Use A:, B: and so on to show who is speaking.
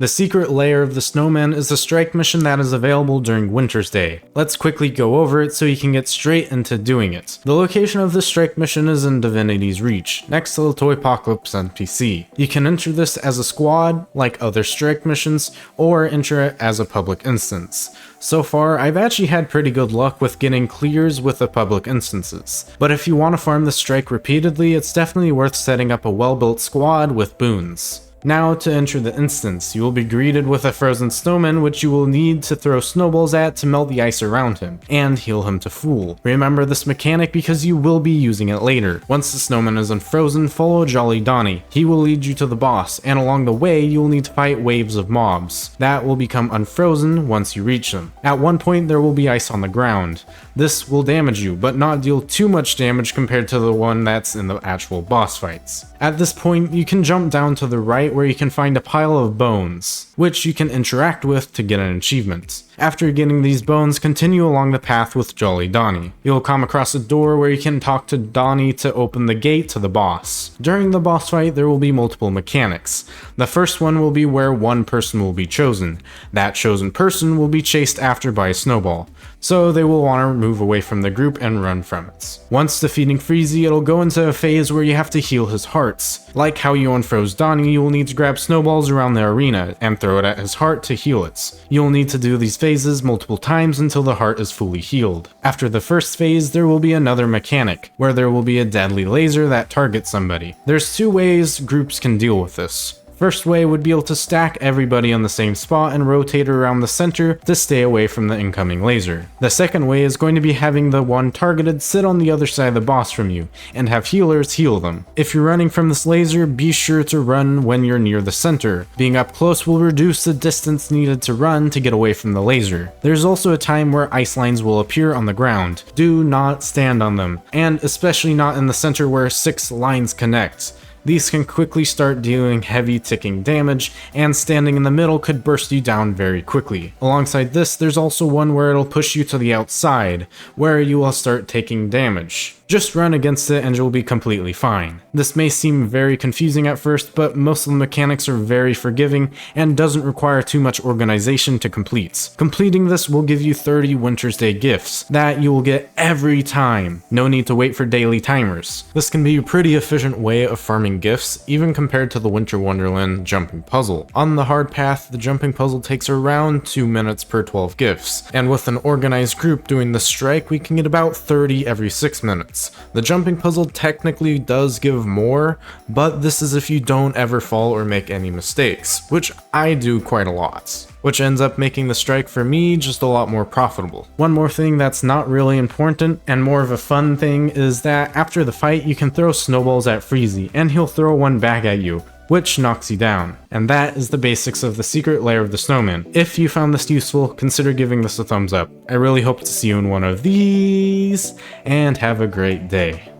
A: The secret lair of the Snowmen is a strike mission that is available during Wintersday. Let's quickly go over it so you can get straight into doing it. The location of this strike mission is in Divinity's Reach, next to the Toypocalypse NPC. You can enter this as a squad, like other strike missions, or enter it as a public instance. So far, I've actually had pretty good luck with getting clears with the public instances. But if you want to farm the strike repeatedly, it's definitely worth setting up a well-built squad with boons. Now, to enter the instance, you will be greeted with a frozen snowman which you will need to throw snowballs at to melt the ice around him, and heal him to full. Remember this mechanic because you will be using it later. Once the snowman is unfrozen, follow Jolly Donnie. He will lead you to the boss, and along the way you will need to fight waves of mobs. That will become unfrozen once you reach them. At one point there will be ice on the ground. This will damage you, but not deal too much damage compared to the one that's in the actual boss fights. At this point, you can jump down to the right where you can find a pile of bones, which you can interact with to get an achievement. After getting these bones, continue along the path with Jolly Donnie. You'll come across a door where you can talk to Donnie to open the gate to the boss. During the boss fight, there will be multiple mechanics. The first one will be where one person will be chosen. That chosen person will be chased after by a snowball, so they will want to move away from the group and run from it. Once defeating Freezy, it'll go into a phase where you have to heal his hearts. Like how you unfroze Donnie, you will need to grab snowballs around the arena and throw it at his heart to heal it. You'll need to do these phases multiple times until the heart is fully healed. After the first phase, there will be another mechanic, where there will be a deadly laser that targets somebody. There's two ways groups can deal with this. First way would be able to stack everybody on the same spot and rotate around the center to stay away from the incoming laser. The second way is going to be having the one targeted sit on the other side of the boss from you, and have healers heal them. If you're running from this laser, be sure to run when you're near the center. Being up close will reduce the distance needed to run to get away from the laser. There's also a time where ice lines will appear on the ground. Do not stand on them, and especially not in the center where 6 lines connect. These can quickly start dealing heavy ticking damage, and standing in the middle could burst you down very quickly. Alongside this, there's also one where it'll push you to the outside, where you will start taking damage. Just run against it and you'll be completely fine. This may seem very confusing at first, but most of the mechanics are very forgiving and doesn't require too much organization to complete. Completing this will give you 30 Wintersday gifts that you will get every time. No need to wait for daily timers. This can be a pretty efficient way of farming gifts, even compared to the Winter Wonderland jumping puzzle. On the hard path, the jumping puzzle takes around 2 minutes per 12 gifts, and with an organized group doing the strike, we can get about 30 every 6 minutes. The jumping puzzle technically does give more, but this is if you don't ever fall or make any mistakes, which I do quite a lot, which ends up making the strike for me just a lot more profitable. One more thing that's not really important and more of a fun thing is that after the fight you can throw snowballs at Freezy and he'll throw one back at you, which knocks you down. And that is the basics of the secret lair of the snowman. If you found this useful, consider giving this a thumbs up. I really hope to see you in one of these, and have a great day.